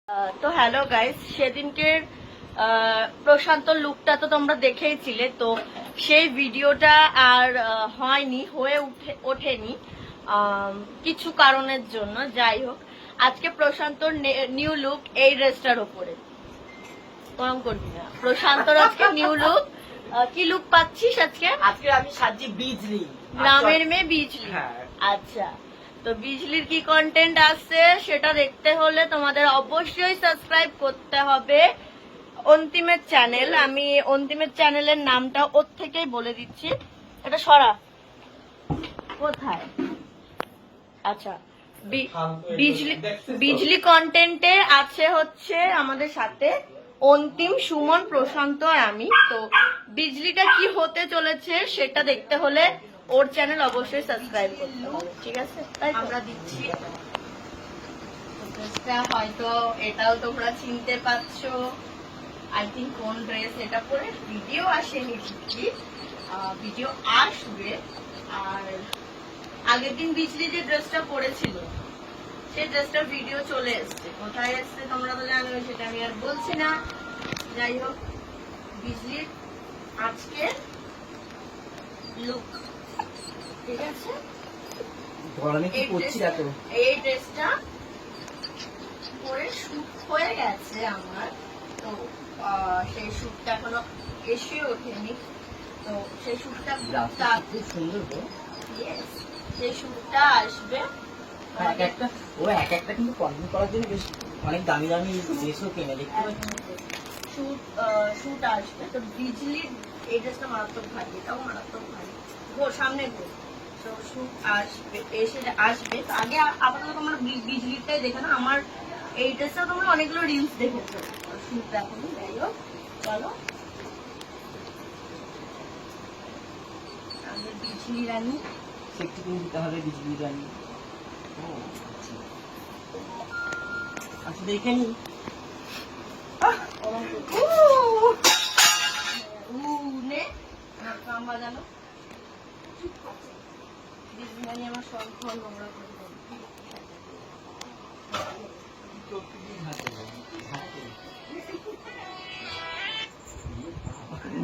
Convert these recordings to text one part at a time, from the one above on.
তো hello guys, সেদিনকের প্রশান্ত লুকটা তো তোমরা দেখেইছিলে। তো সেই ভিডিওটা আর হয়নি, হয়ে ওঠেনি কিছু কারণের জন্য। যাই হোক, আজকে প্রশান্তর নিউ লুক এই ড্রেসটার উপরে। কম করবি না, প্রশান্তর আজকে নিউ লুক। কি লুক পাচ্ছিস আজকে? আজকে আমি সাজি বিজলি, গ্রামের মেয়ে বিজলি। হ্যাঁ। আচ্ছা, তো বিজলির কি কন্টেন্ট আসছে সেটা দেখতে হলে তোমাদের অবশ্যই সাবস্ক্রাইব করতে হবে অন্তিমের চ্যানেল। আমি অন্তিমের চ্যানেলের নামটা ওর থেকেই বলে দিচ্ছি। এটা সরা কোথায়? আচ্ছা, বিজলি কন্টেন্টে আছে হচ্ছে আমাদের সাথে অন্তিম, সুমন, প্রশান্ত আর আমি। তো বিজলিটা কি হতে চলেছে সেটা দেখতে হলে ওর চ্যানেল অবশ্যই সাবস্ক্রাইব করতে হবে, ঠিক আছে? তাই আমরা দিচ্ছি। হয়তো এটাও তোমরা চিনতে পারছো, আই থিঙ্ক কোন ড্রেস এটা পরে। ভিডিও আসেনি ঠিকই, ভিডিও আসবে। আর আগের দিন বিজলি যে ড্রেসটা পরেছিল সেই ড্রেসটার ভিডিও চলে এসছে। কোথায় এসছে তোমরা তো জানো, সেটা আমি আর বলছি না। যাই হোক, বিজলির আজকে লুক, ঠিক আছে? এই ড্রেসটা পরে শুট হয়ে গেছে আমার, তো সেই শুটটা এখনো এসে ওঠেনি। তো সেই শুটটা খুব সুন্দর, সেই শুটটা আসবে। একটা কিন্তু কন্টেন্ট করার জন্য বেশ অনেক দামি দামি ড্রেসও কিনে দেখতে পাচ্ছি। শুট আসবে। তো বিজলির এই ড্রেসটা মারাত্মক ভারী, এটাও মারাত্মক ভারী। সামনে ঘোর। তো শুট আসবে, এসে আসবে। তো আগে আপাতত তোমরা বিজলিটাই দেখো না। আমার এই ড্রেসটা তোমরা অনেকগুলো রিলস দেখেছো, শুট দেখো। যাই হোক, চলো আগে বিজলি রানী সেক্সি কিনে দিতে হবে। বিজলি রানী আচ্ছা দেখে নি। বাজানো বিজলি আমার শঙ্খ নোংরা করে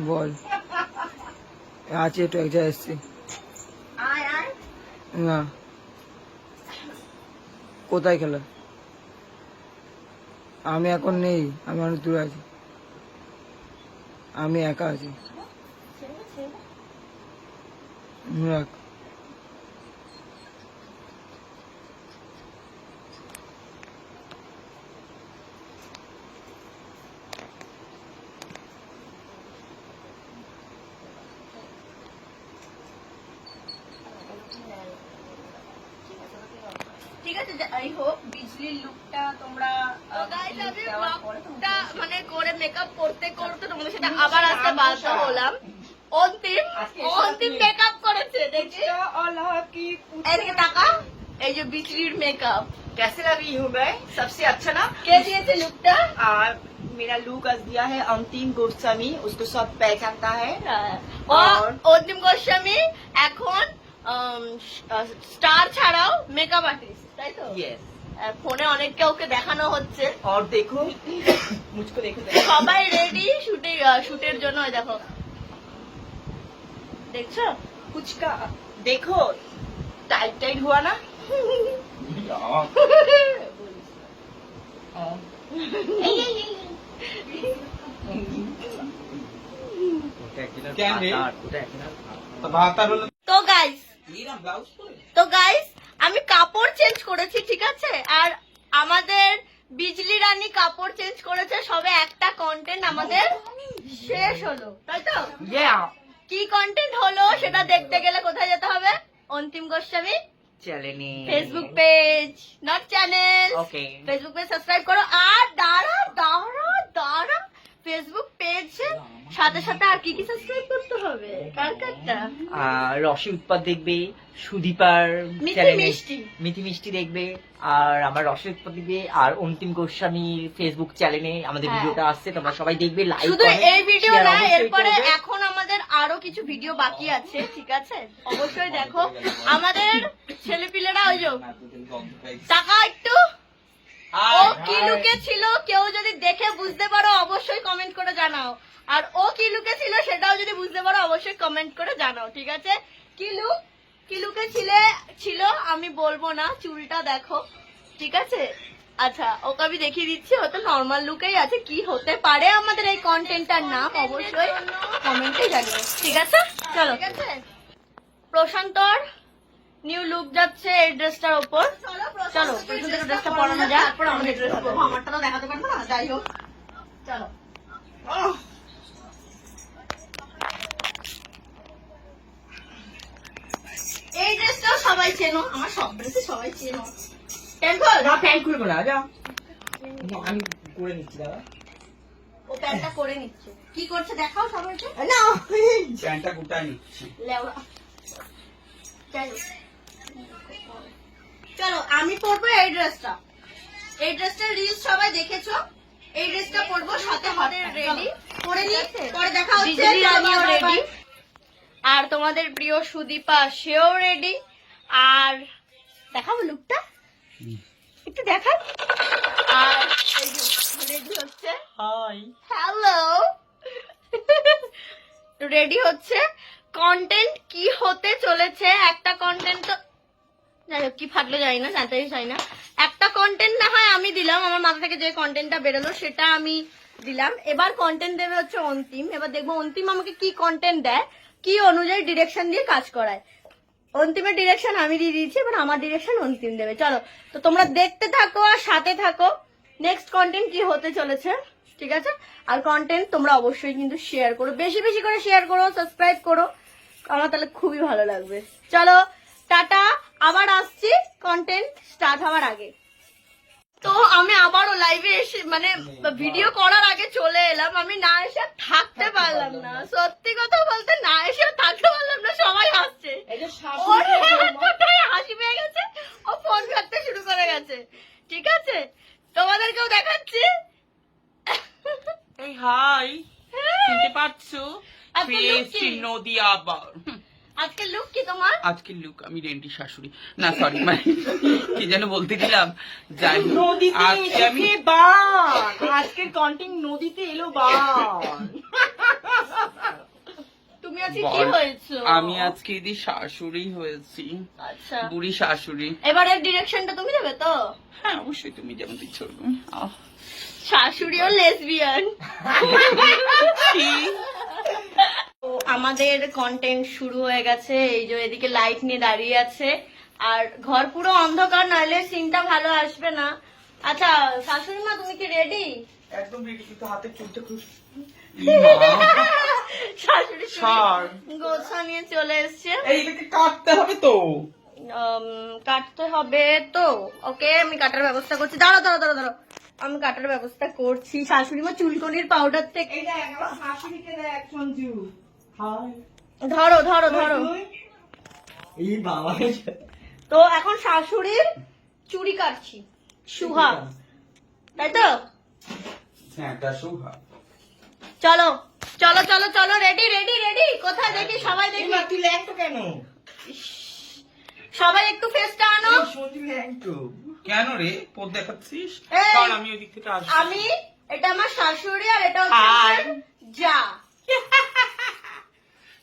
বল আছে একটু এক জায়গায় এসছি। না, কোথায় খেলা? আমি এখন নেই, আমি অনেক দূরে আছি, আমি একা আছি। রাখ। ঠিক আছে, আই হোপ বিজলির লুকটা তোমরা মানে করে মেকআপ করতে করতে তোমাদের সাথে আবার আসতে বাধ্য হলাম। অন্তিম মেকআপ করেছে, দেখি এদিকে তাকা। এই যে বিজলির মেকআপ कैसे लगी हूँ मैं? सबसे अच्छा ना। কে দিয়েছে লুকটা? मेरा लुक आज दिया है अंतिम गोस्वामी, उसको सब पहचानता है। অন্তিম গোস্বামী এখন স্টার ছাড়াও মেকআপ আর্টিস্ট, তাই তো? यस। ফোনে অনেক কাউকে দেখানো হচ্ছে। और देखो मुझको देखो, সবাই রেডি শুটের জন্য। দেখো, দেখছো कुछ का देखो टाइट टाइट हुआ ना। তো গাইস আমি কাপড় চেঞ্জ করেছি, ঠিক আছে? আর আমাদের বিজলি রানী কাপড় চেঞ্জ করেছে। সবে একটা কন্টেন্ট আমাদের শেষ হলো, তাই তো? কি কন্টেন্ট হলো সেটা দেখতে গেলে কোথায় যেতে হবে? অন্তিম গোস্বামী चलेने Facebook page, not channel. Okay. Facebook page subscribe করো। আর দাঁড়া ফেসবুক পেজ সাথে সাথে আর কি কি সাবস্ক্রাইব করতে হবে? কারটা রসি উৎপাদ দেখবে, সুদীপার মিথি মিষ্টি দেখবে, আর আমার রসি উৎপাদ দেখবে, আর অন্তিম গোস্বামীর ফেসবুক চ্যানেলে আমাদের ভিডিওটা আসছে, তোমরা সবাই দেখবে। লাইক শুধু এই ভিডিও না, এরপরে এখন আমাদের আরো কিছু ভিডিও বাকি আছে, ঠিক আছে? অবশ্যই দেখো। আমাদের ছেলেপিলেরা ওই যে টাকা একটু ও কি লুকে ছিল কেউ যদি দেখে বুঝতে পারো অবশ্যই কমেন্ট করে জানাও, আর ও কি লুকে ছিল সেটাও যদি বুঝতে পারো অবশ্যই কমেন্ট করে জানাও, ঠিক আছে? কি লুকে ছিল আমি বলবো না, চুলটা দেখো, ঠিক আছে? আচ্ছা, ওকে আমি দেখিয়ে দিচ্ছি, ও তো নর্মাল লুকেই আছে। কি হতে পারে আমাদের এই কন্টেন্টটার নাম অবশ্যই কমেন্টে জানিও, ঠিক আছে? চলো, ঠিক আছে। প্রশান্তর নিউ লুক যাচ্ছে এই ড্রেসটার উপর। চলো প্রশান্তর ড্রেসটা পরানো যাক, তারপর আমাদের ড্রেস পরবো। আমারটা তো দেখাতে পারবো না, যাই হোক চলো। এই ড্রেসটাও সবাই চেনো, আমার সব ড্রেসে সবাই চেনো। প্যান্ট খুলবো না, যা আমি করে নিচ্ছি দাদা। ও প্যান্টটা করে নিচ্ছে, কি করছে দেখাও সবাইকে। না প্যান্টটা গুটাই নিচ্ছি। লেওড়া। যাই হোক। চলো আমি পরবো এই ড্রেসটা। এই ড্রেসটার রিলস সবাই দেখেছো। এই ড্রেসটা পরবো, সাথে আমাদের রেডি করে নি, পরে দেখা হচ্ছে। আমিও রেডি, আর তোমাদের প্রিয় সুদীপা সেও রেডি। আর দেখাবো লুকটা একটু দেখাই। আর এই যে রেডি হচ্ছে, হাই হ্যালো, রেডি হচ্ছে। কন্টেন্ট কি হতে চলেছে, একটা কন্টেন্ট তো যাই হোক কি ফাটলো যাই না, জানতে চাই না। একটা কন্টেন্ট না হয় আমি দিলাম, আমার মাথা থেকে যে কন্টেন্টটা বেরোলো সেটা আমি দিলাম। এবার কন্টেন্ট দেবে হচ্ছে অন্তিম। এবার দেখবো অন্তিম আমাকে কি কন্টেন্ট দেয়, কি অনুযায়ী ডিরেকশন দিয়ে কাজ করায়। অন্তিমের ডিরেকশন আমি দিয়ে দিয়েছি, এবার আমার ডিরেকশন অন্তিম দেবে। চলো তো তোমরা দেখতে থাকো আর সাথে থাকো, নেক্সট কন্টেন্ট কি হতে চলেছে, ঠিক আছে? আর কন্টেন্ট তোমরা অবশ্যই কিন্তু শেয়ার করো, বেশি বেশি করে শেয়ার করো, সাবস্ক্রাইব করো, আমার তাহলে খুবই ভালো লাগবে। চলো টাটা, আবার আসছি কন্টেন্ট স্টার্ট হওয়ার আগে। তো আমি আবারও লাইভে এসে মানে ভিডিও করার আগে চলে এলাম। আমি না এসে থাকতে পারলাম না, সত্যি কথা বলতে না এসে থাকতে পারলাম না। সবাই হাসছে, ওর এতটাই হাসি পেয়ে গেছে, ও ফোন ঘাটতে শুরু করে গেছে, ঠিক আছে? তোমাদেরকেও দেখাচ্ছি। এই হাই, শুনতে পাচ্ছো? আজকে look কি? নদী আবার আজকে লুক কি তোমার? আজকের লুক আমি রেন্টি শাশুড়ি না, সরি মানে কি যেন বলতে দিলাম। যাই হোক, নদীতে আজকে আমি এসেছে বান, আজকের কন্টেন্ট নদীতে এলো বান। তুমি আজকে কি হয়েছো? আমি আজকে দি শাশুড়ি হয়েছি, আচ্ছা, বুড়ি শাশুড়ি। এবারের ডিরেকশনটা তুমি দেবে তো? হ্যাঁ অবশ্যই, তুমি যেমন দিচ্ছ শাশুড়িও লেসবিয়ান। তো আমাদের কন্টেন্ট শুরু হয়ে গেছে। এই যে এদিকে লাইট নিয়ে দাঁড়িয়ে আছে, আর ঘর পুরো অন্ধকার, নাহলে সিনটা ভালো আসবে না। আচ্ছা শাশুড়ি মা, তুমি কি রেডি? একদম রেডি, কিন্তু হাতে চুলটা খুব শাশুড়ি ছাড়। গোছা নিয়ে চলে এসছে। এইটাকে কাটতে হবে তো। কাটতে হবে তো, ওকে আমি কাটার ব্যবস্থা করছি। দাঁড়াও দাঁড়াও দাঁড়াও দাঁড়াও, আমি কাটার ব্যবস্থা করছি। শাশুড়ি মা চুলকনির পাউডার থেকে ধরো ধরো ধরো। এই বাবা, তো এখন শাশুড়ির চুড়ি কাটছি, সুহা, তাই তো? হ্যাঁ, সুহা। চলো চলো চলো চলো, রেডি রেডি রেডি। কোথায় দেখি, সবাই দেখি, তুই ল্যাংটো কেন? সবাই একটু ফেসটা আনো। সত্যি ল্যাংটো কেন রে পথ দেখাচ্ছিস? এই, কারণ আমি ওই দিক থেকে আসবো। আমি, এটা আমার শাশুড়ি আর এটা হচ্ছে Hi. আমার যা।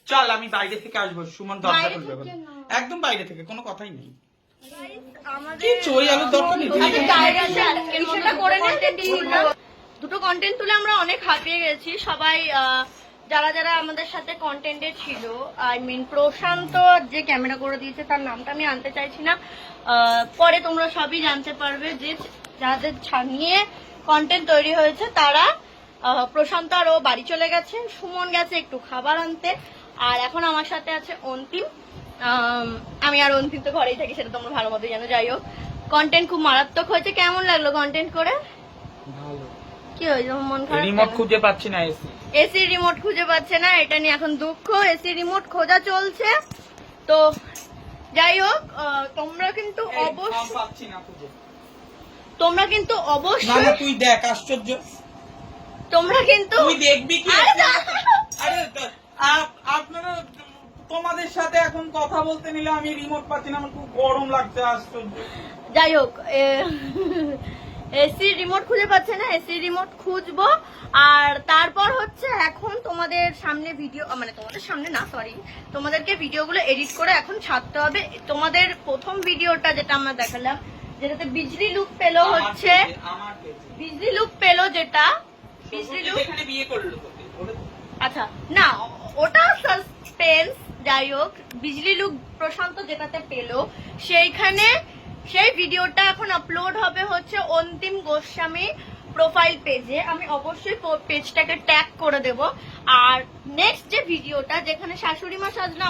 চল আমি বাইরে থেকে আসবো, সুমন দরজা বাইরে খুলবে থেকে এখন। না। একদম বাইরে থেকে, কোনো কথাই নেই। আমাদের কি চই আলুর দরকার নেই। আচ্ছা, direction, সেটা করে নে। দুটো কন্টেন্ট তুলে আমরা অনেক হাঁপিয়ে গেছি সবাই। যারা যারা আমাদের সাথে কন্টেন্টে ছিল, আই মিন প্রশান্ত যে ক্যামেরা করে দিয়েছে তার নামটা আমি আনতে চাইছি না, পরে তোমরা সবই জানতে পারবে। যে যাদের নিয়ে কন্টেন্ট তৈরি হয়েছে তারা, প্রশান্ত আর ও বাড়ি চলে গেছে, সুমন গেছে একটু খাবার আনতে, আর এখন আমার সাথে আছে অন্তিম। আমি আর অন্তিম তো ঘরেই থাকি, সেটা তোমরা ভালো মতো জানো। যাই হোক, কন্টেন্ট খুব মারাত্মক হয়েছে। কেমন লাগলো কন্টেন্ট করে? ভালো। কি হয়েছে, মন খারাপ? রিমোট খুঁজে পাচ্ছি না, এসি এসি রিমোট খুঁজে পাচ্ছে না, এটা নিয়ে এখন দুঃখ। এসি রিমোট খোঁজা চলছে। তো যাই হোক, তোমরা কিন্তু অবশ্যই, পাচ্ছি না খুঁজে। তোমরা কিন্তু না অবশ্যই, না, তুই দেখ, আশ্চর্য। তোমরা কিন্তু, তুই দেখবি কি? আরে না। আরে আপনারা তোমাদের সাথে এখন কথা বলতে নিলে আমি রিমোট পাচ্ছি না, আমার খুব গরম লাগছে, আশ্চর্য। যাই হোক, এসি রিমোট খুঁজে পাচ্ছে না, এসি রিমোট খুঁজবো। আর তারপর হচ্ছে এখন তোমাদের সামনে ভিডিও, মানে তোমাদের সামনে না, সরি, তোমাদেরকে ভিডিওগুলো এডিট করে এখন ছাড়তে হবে। তোমাদের প্রথম ভিডিওটা যেটা আমরা দেখালাম, যেটাতে বিজলি লুক পেলো হচ্ছে, আমার পেজে বিজলি লুক পেলো যেটা, বিজলি লুক, এখানে বিয়ে করলো তোকে, আচ্ছা না ওটা সাসপেন্স, যাই হোক বিজলি লুক প্রশান্ত যেটাতে পেলো সেইখানে, সেই ভিডিওটা এখন আপলোড হবে হচ্ছে অন্তিম গোস্বামী প্রোফাইল পেজে। আমি অবশ্যই পেজটাকে ট্যাগ করে দেব। আর নেক্সট যে ভিডিওটা যেখানে শাশুড়ি মা সাজলো,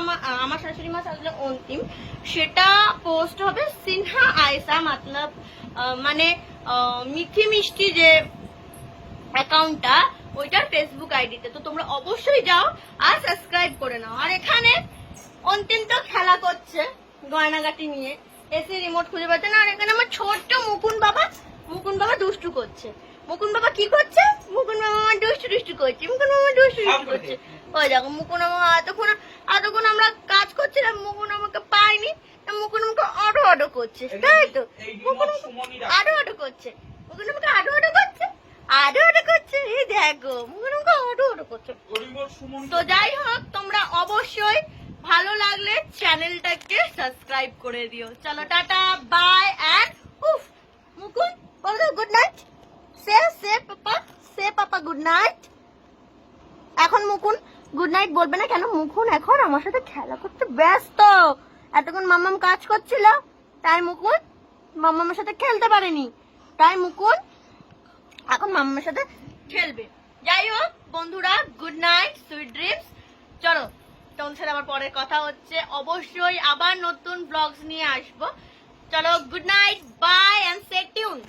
আমার শাশুড়ি মা সাজলো অন্তিম, সেটা পোস্ট হবে সিনহা আয়েশা, মতলব মানে মিঠি মিষ্টি যে অ্যাকাউন্টটা, ওইটার ফেসবুক আইডিতে। তো তোমরা অবশ্যই যাও আর সাবস্ক্রাইব করে নাও। আর এখানে অন্তিম তো খেলা করছে গয়নাগাটি নিয়ে, এসি রিমোট খুঁজে পাচ্ছে না। আর এখানে আমার ছোট্ট মুকুন বাবা দুষ্টু করছে। মুকুন বাবা কি করছে? মুকুন বাবা আমার দুষ্টু করছে, মুকুন বাবা দুষ্টু করছে। ওই দেখো মুকুন বাবা এতক্ষণ আমরা কাজ করছিলাম, মুকুন আমাকে পাইনি, মুকুন আমাকে আডো করছে, তাই তো? মুকুন আডো করছে, মুকুন আমাকে আডো করছে, এই দেখো মুকুন আমাকে আডো করছে। তো যাই হোক, তোমরা অবশ্যই ভালো লাগলে চ্যানেলটাকে সাবস্ক্রাইব করে দিও। চলো টাটা, বাই এন্ড উফ। মুকুন বল দাও গুড নাইট, সে পাপা গুড নাইট। এখন মুকুন গুড নাইট বলবে না কেন? মুকুন এখন আমার সাথে খেলা করতে ব্যস্ত, এতক্ষণ মাম্মাম কাজ করছিল, তাই মুকুন মাম্মামের সাথে খেলতে পারেনি, তাই মুকুন এখন মাম্মার সাথে খেলবে। যাই হোক বন্ধুরা, গুড নাইট, সুইট ড্রিমস। চলো তোমার সাথে আবার পরে কথা হচ্ছে, অবশ্যই আবার নতুন ব্লগস নিয়ে আসবো। চলো good night, bye and stay tuned.